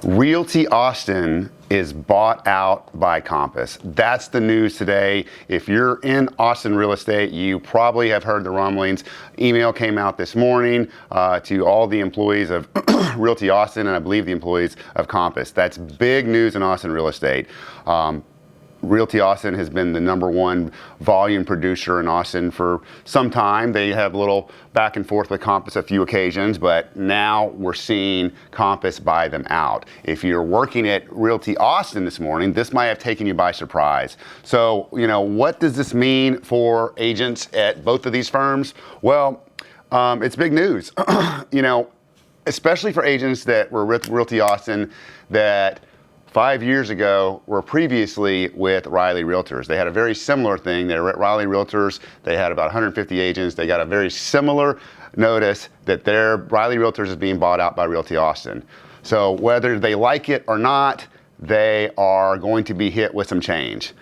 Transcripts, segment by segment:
Realty Austin is bought out by Compass. That's the news today. If you're in Austin real estate, you probably have heard the rumblings. Email came out this morning to all the employees of Realty Austin, and I believe the employees of Compass. That's big news in Austin real estate. Realty Austin has been the #1 volume producer in Austin for some time. They have a little back and forth with Compass a few occasions, but now we're seeing Compass buy them out. If you're working at Realty Austin this morning, this might have taken you by surprise. So, what does this mean for agents at both of these firms? Well, it's big news. Especially for agents that were with Realty Austin that 5 years ago were previously with Riley Realtors. They had a very similar thing. They were at Riley Realtors. They had about 150 agents. They got a very similar notice that their Riley Realtors is being bought out by Realty Austin. So whether they like it or not, they are going to be hit with some change.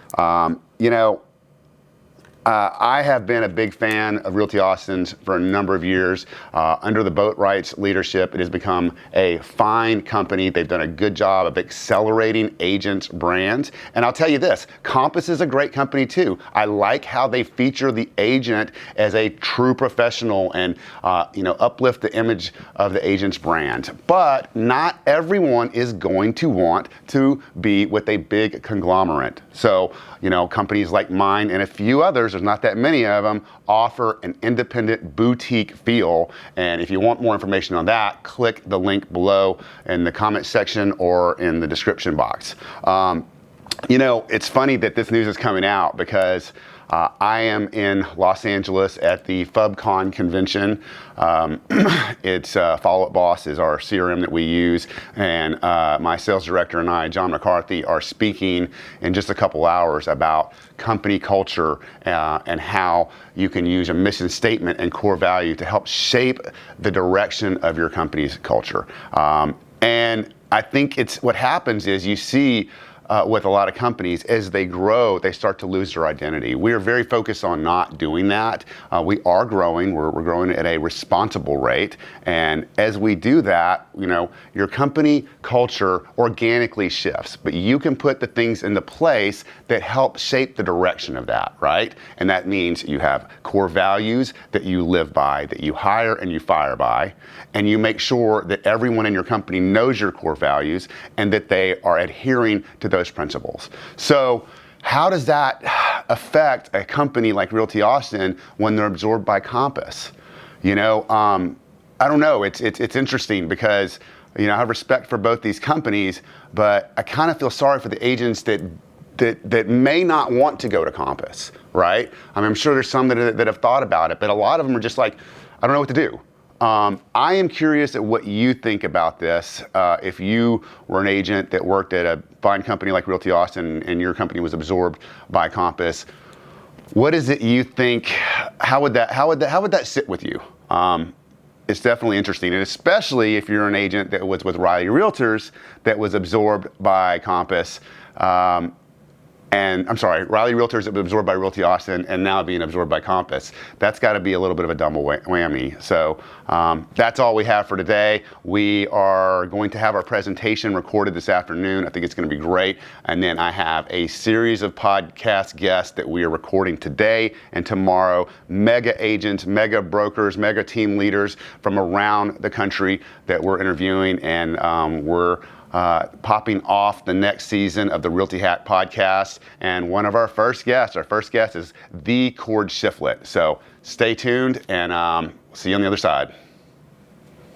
I have been a big fan of Realty Austin's for a number of years. Under the Boatwright's leadership, it has become a fine company. They've done a good job of accelerating agents' brands. And I'll tell you this, Compass is a great company too. I like how they feature the agent as a true professional and uplift the image of the agent's brand. But not everyone is going to want to be with a big conglomerate. So, companies like mine and a few others, there's not that many of them, offer an independent boutique feel. And if you want more information on that, click the link below in the comment section or in the description box. It's funny that this news is coming out because I am in Los Angeles at the FUBcon convention. It's Follow Up Boss is our CRM that we use, and my sales director and I, John McCarthy, are speaking in just a couple hours about company culture and how you can use a mission statement and core value to help shape the direction of your company's culture. And I think what happens is you see with a lot of companies, as they grow, they start to lose their identity. We are very focused on not doing that. We are growing. We're growing at a responsible rate. And as we do that, your company culture organically shifts. But you can put the things into place that help shape the direction of that, right? And that means you have core values that you live by, that you hire and you fire by. And you make sure that everyone in your company knows your core values and that they are adhering to those principles. So how does that affect a company like Realty Austin when they're absorbed by Compass? I don't know. It's interesting because I have respect for both these companies, but I kind of feel sorry for the agents that may not want to go to Compass, right? I'm sure there's some that have thought about it, but a lot of them are just like, I don't know what to do. I am curious at what you think about this. If you were an agent that worked at a fine company like Realty Austin and your company was absorbed by Compass, what is it you think? How would that sit with you? It's definitely interesting, and especially if you're an agent that was with Riley Realtors that was absorbed by Compass. Riley Realtors that was absorbed by Realty Austin and now being absorbed by Compass. That's got to be a little bit of a double whammy. So that's all we have for today. We are going to have our presentation recorded this afternoon. I think it's going to be great. And then I have a series of podcast guests that we are recording today and tomorrow. Mega agents, mega brokers, mega team leaders from around the country that we're interviewing, and we're popping off the next season of the RealtyHack podcast. And one of our first guests is the Cord Shiflett. So stay tuned and see you on the other side.